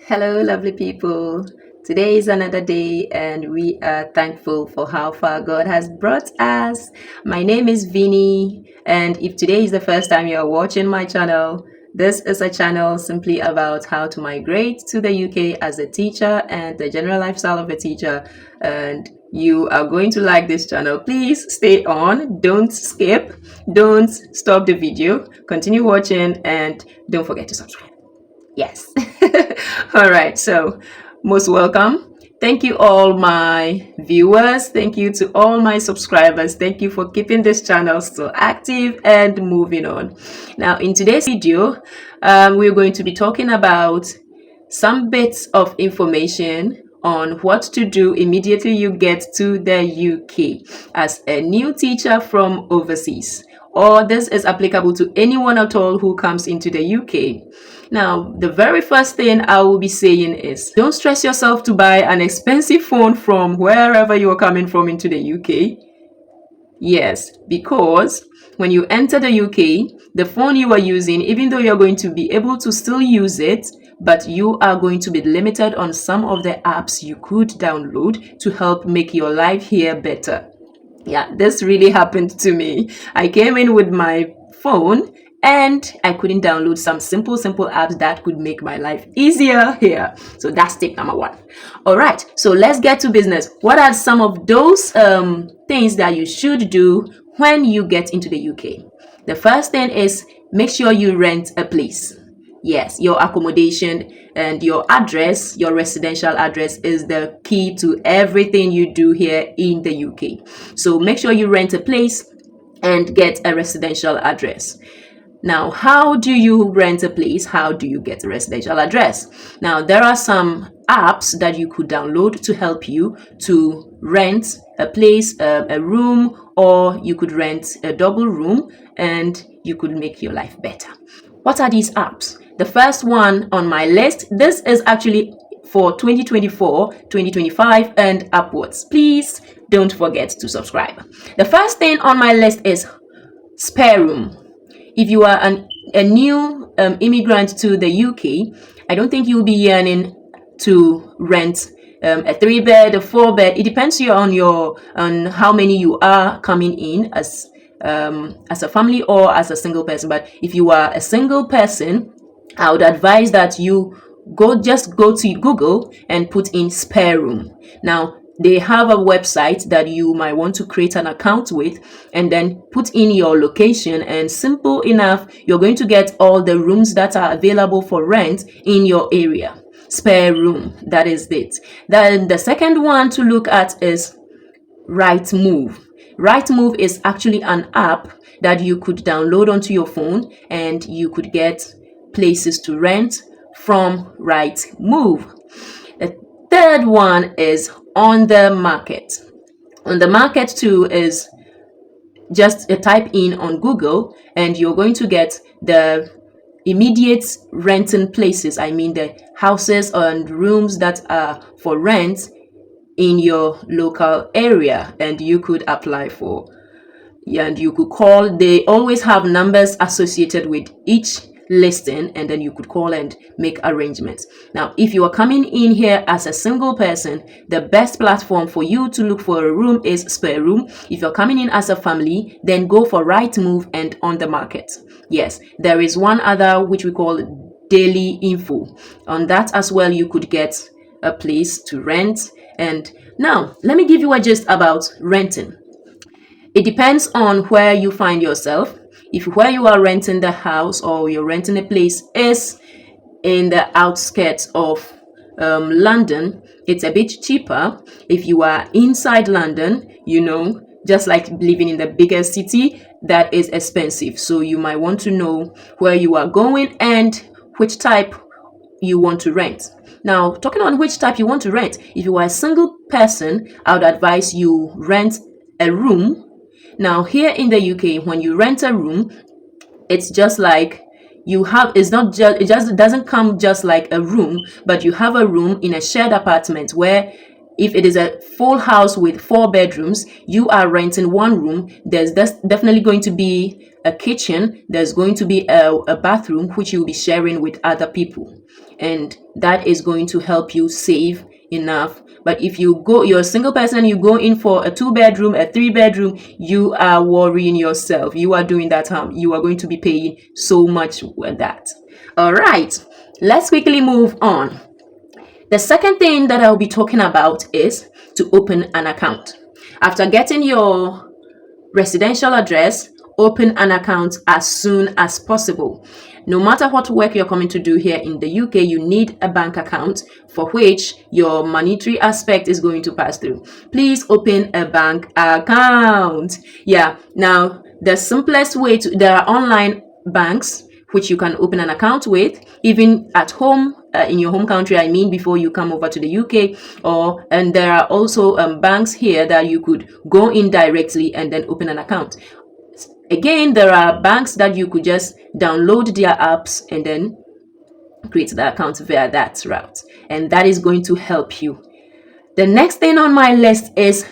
Hello, lovely people. Today is another day, and we are thankful for how far God has brought us. My name is Vinny, and if today is the first time you are watching my channel, this is a channel simply about how to migrate to the UK as a teacher and the general lifestyle of a teacher. And you are going to like this channel. Please stay on, don't skip, don't stop the video, continue watching, and don't forget to subscribe. Yes. All right. So, most welcome. Thank you, all my viewers. Thank you to all my subscribers. Thank you for keeping this channel still active and moving on. Now, in today's video, we're going to be talking about some bits of information on what to do immediately you get to the UK as a new teacher from overseas. Or this is applicable to anyone at all who comes into the UK. Now, the very first thing I will be saying is don't stress yourself to buy an expensive phone from wherever you are coming from into the UK. Yes, because when you enter the UK, the phone you are using, even though you're going to be able to still use it, but you are going to be limited on some of the apps you could download to help make your life here better. Yeah, this really happened to me. I came in with my phone and I couldn't download some simple apps that could make my life easier here. So that's tip number one. All right, so let's get to business. What are some of those things that you should do when you get into the UK? The first thing is make sure you rent a place. Yes, your accommodation and your address, your residential address, is the key to everything you do here in the UK. So make sure you rent a place and get a residential address. Now, how do you rent a place? How do you get a residential address? Now, there are some apps that you could download to help you to rent a place, a room, or you could rent a double room and you could make your life better. What are these apps? The first one on my list, this is actually for 2024, 2025 and upwards. Please don't forget to subscribe. The first thing on my list is Spare Room. If you are a new immigrant to the UK, I don't think you'll be yearning to rent a 3-bed, a 4-bed. It depends on how many you are coming in as a family or as a single person. But if you are a single person, I would advise that you just go to Google and put in Spare Room. Now, they have a website that you might want to create an account with and then put in your location, and simple enough, you're going to get all the rooms that are available for rent in your area. Spare Room, that is it. Then the second one to look at is Rightmove. Rightmove is actually an app that you could download onto your phone and you could get places to rent from Rightmove. The third one is On the Market. On the Market too is just a type in on Google and you're going to get the immediate renting places. I mean the houses and rooms that are for rent in your local area, and you could apply for. And you could call. They always have numbers associated with each listing, and then you could call and make arrangements. Now, if you are coming in here as a single person, the best platform for you to look for a room is Spare Room. If you're coming in as a family, then go for Rightmove and On the Market. Yes, there is one other which we call Daily Info. On that as well, you could get a place to rent. And now let me give you a gist about renting. It depends on where you find yourself. If where you are renting the house or you're renting a place is in the outskirts of London, it's a bit cheaper. If you are inside London, just like living in the bigger city, that is expensive. So you might want to know where you are going and which type you want to rent. Now, talking on which type you want to rent, if you are a single person, I would advise you rent a room. Now, here in the UK, when you rent a room, it's just like it just doesn't come just like a room, but you have a room in a shared apartment where if it is a full house with 4 bedrooms, you are renting one room. There's definitely going to be a kitchen. There's going to be a bathroom, which you'll be sharing with other people. and that is going to help you save enough. But if you're a single person, you go in for a 2-bedroom, a 3-bedroom, you are worrying yourself. You are doing that harm. You are going to be paying so much with that. All right, let's quickly move on. The second thing that I'll be talking about is to open an account. After getting your residential address, open an account as soon as possible. No matter what work you're coming to do here in the UK, you need a bank account for which your monetary aspect is going to pass through. Please open a bank account. Yeah, now the simplest way there are online banks which you can open an account with, even at home, in your home country, I mean, before you come over to the UK. And there are also banks here that you could go in directly and then open an account. Again, there are banks that you could just download their apps and then create the account via that route, and that is going to help you. The next thing on my list is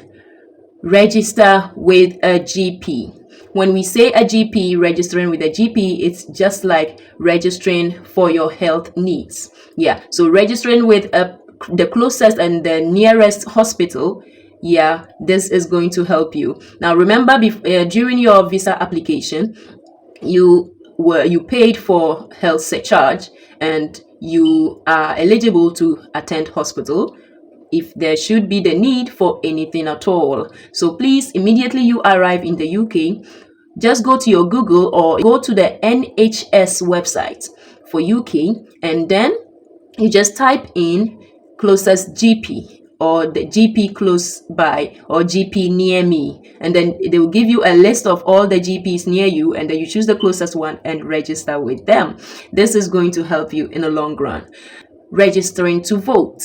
register with a GP. When we say a GP, registering with a GP, it's just like registering for your health needs. Yeah, so registering with the closest and the nearest hospital, yeah, this is going to help you. Now remember, during your visa application, you paid for health surcharge and you are eligible to attend hospital if there should be the need for anything at all. So please, immediately you arrive in the UK, just go to your Google or go to the NHS website for UK, and then you just type in closest GP or the GP close by or GP near me, and then they will give you a list of all the GPs near you, and then you choose the closest one and register with them. This is going to help you in the long run. Registering to vote.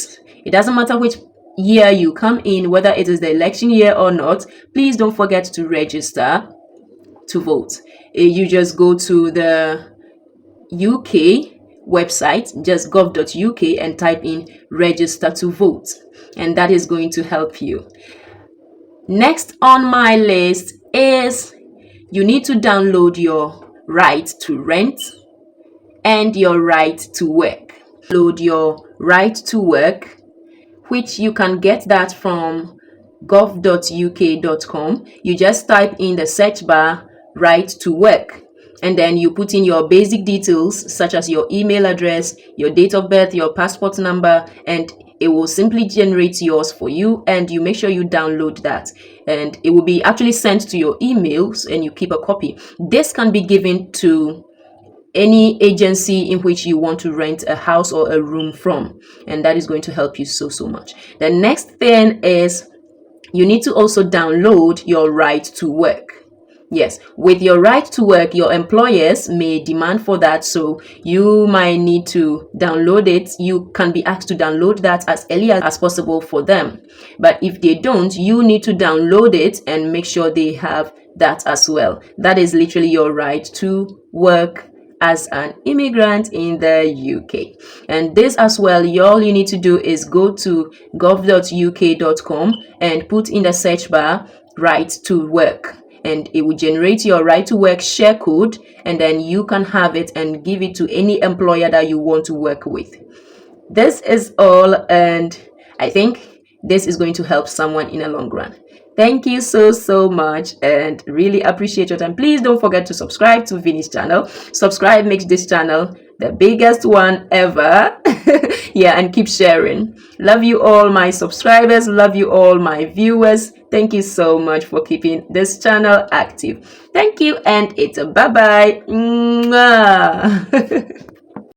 It doesn't matter which year you come in, whether it is the election year or not, please don't forget to register to vote. You just go to the UK website, just gov.uk, and type in register to vote, and that is going to help you. Next on my list is you need to download your right to rent and your right to work. Download your right to work, which you can get that from gov.uk.com. You just type in the search bar right to work, and then you put in your basic details such as your email address, your date of birth, your passport number, and it will simply generate yours for you, and you make sure you download that, and it will be actually sent to your emails and you keep a copy. This can be given to any agency in which you want to rent a house or a room from, and that is going to help you so much. The next thing is you need to also download your right to work. Yes, with your right to work, your employers may demand for that, so you might need to download it. You can be asked to download that as early as possible for them. But if they don't, you need to download it and make sure they have that as well. That is literally your right to work as an immigrant in the UK. And this as well, all you need to do is go to gov.uk.com and put in the search bar right to work, and it will generate your right to work share code, and then you can have it and give it to any employer that you want to work with. This is all, and I think this is going to help someone in the long run. Thank you so much, and really appreciate your time. Please don't forget to subscribe to Vinny's channel. Subscribe makes this channel the biggest one ever. Yeah, and keep sharing. Love you all my subscribers, love you all my viewers. Thank you so much for keeping this channel active. Thank you, and it's a bye-bye.